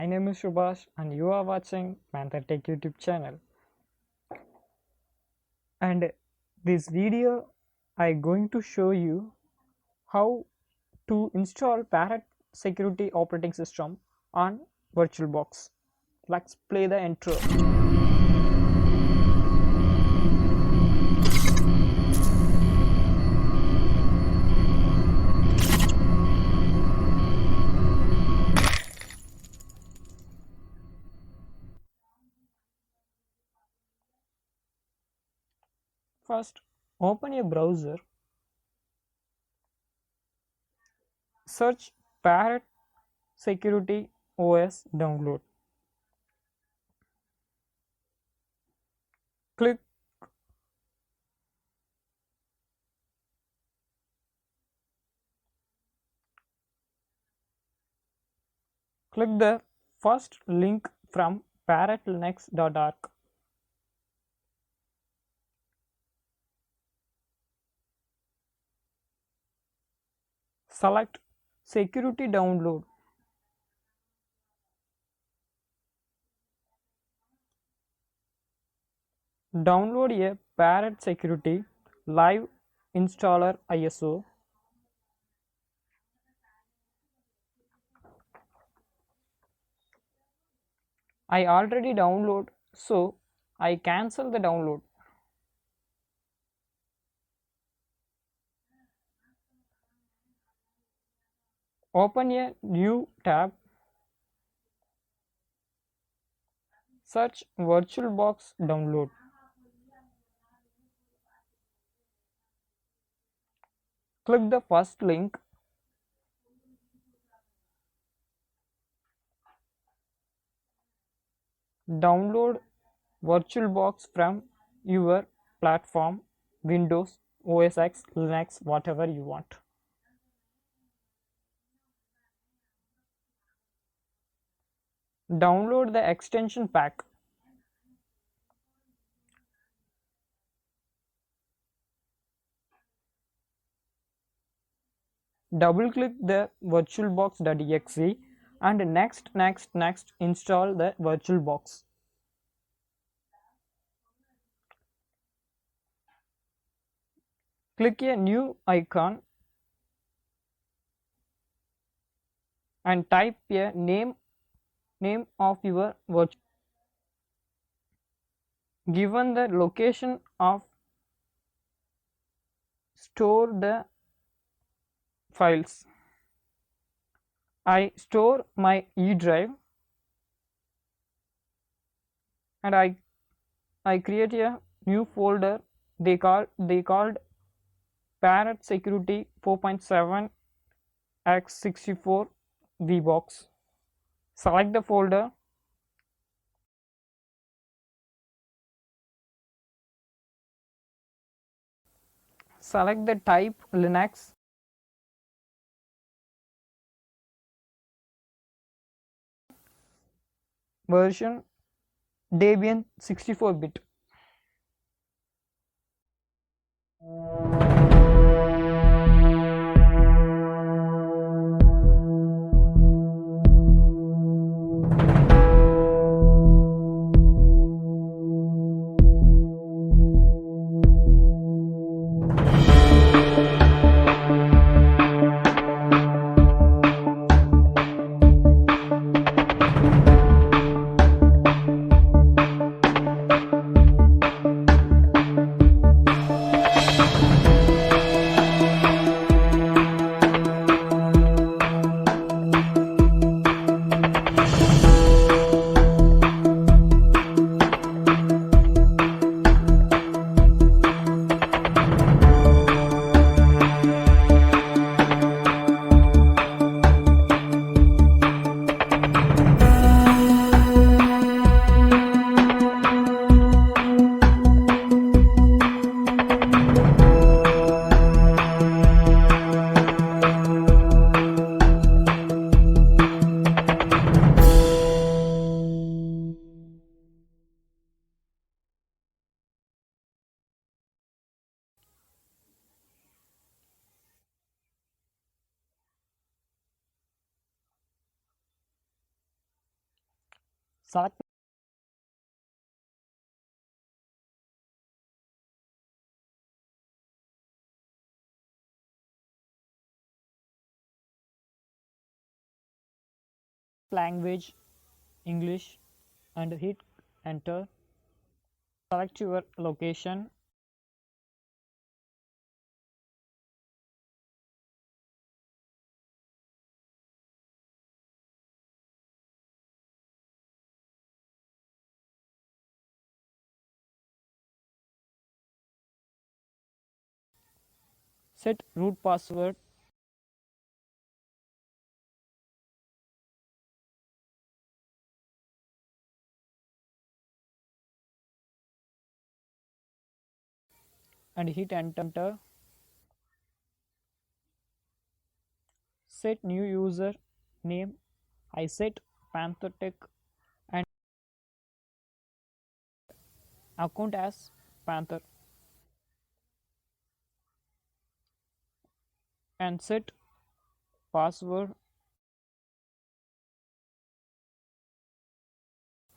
My name is Subhash and you are watching Panther Tech YouTube channel. And this video I going to show you how to install Parrot security operating system on VirtualBox. Let's play the intro. First, open a browser, search Parrot Security OS download. Click the first link from parrotlinux.org. Select security download. Download a Parrot Security Live Installer ISO. I already download, so I cancel the download. Open a new tab. Search VirtualBox download. Click the first link. Download VirtualBox from your platform, Windows, OS X, Linux, whatever you want. Download the extension pack. Double click the virtualbox.exe and next install the VirtualBox. Click a new icon and type a name of your virtual. Given the location of store the files. I store my E drive and I create a new folder they called Parrot Security 4.7 x64 VBox. Select the folder. Select the type Linux. Version Debian 64-bit. Select language, English, and hit enter. Select your location. Set root password and hit enter. Set new user name. I set Panther and account as Panther and set password.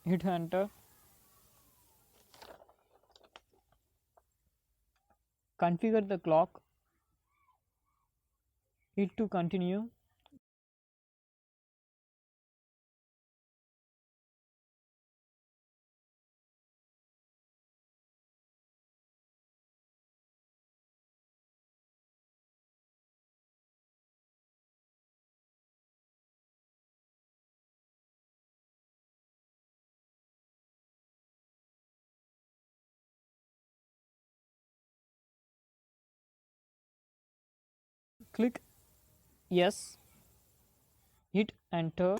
Hit enter. Configure the clock. Hit to continue. Click yes. Hit enter.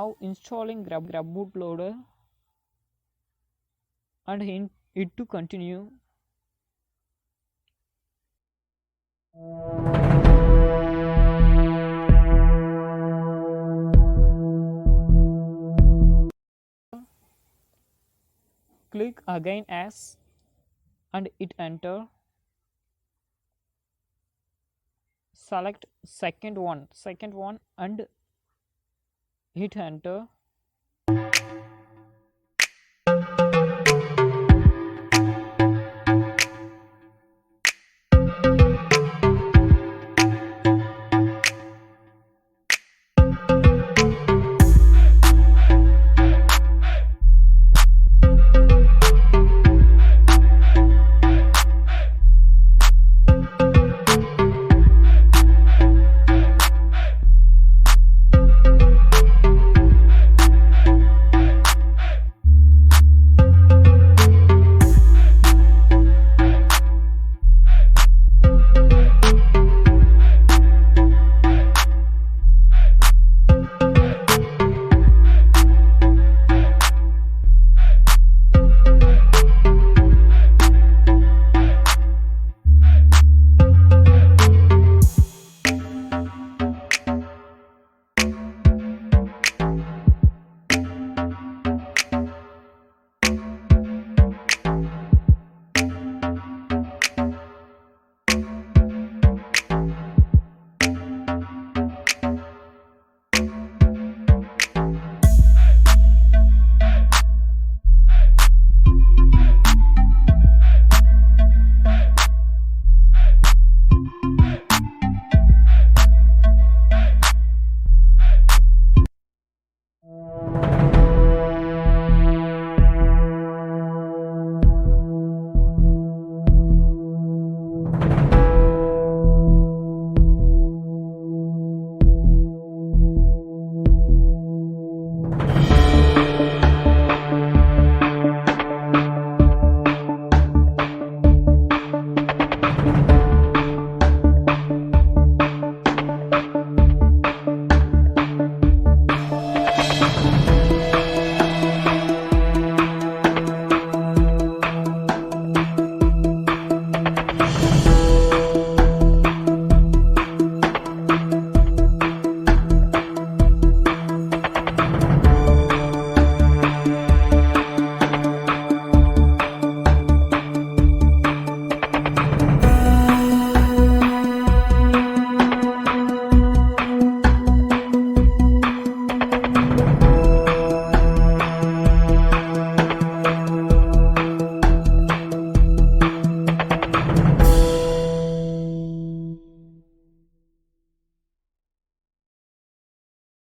Now installing grab bootloader and hit it to continue. Click again as and hit enter. Select second one and hit enter.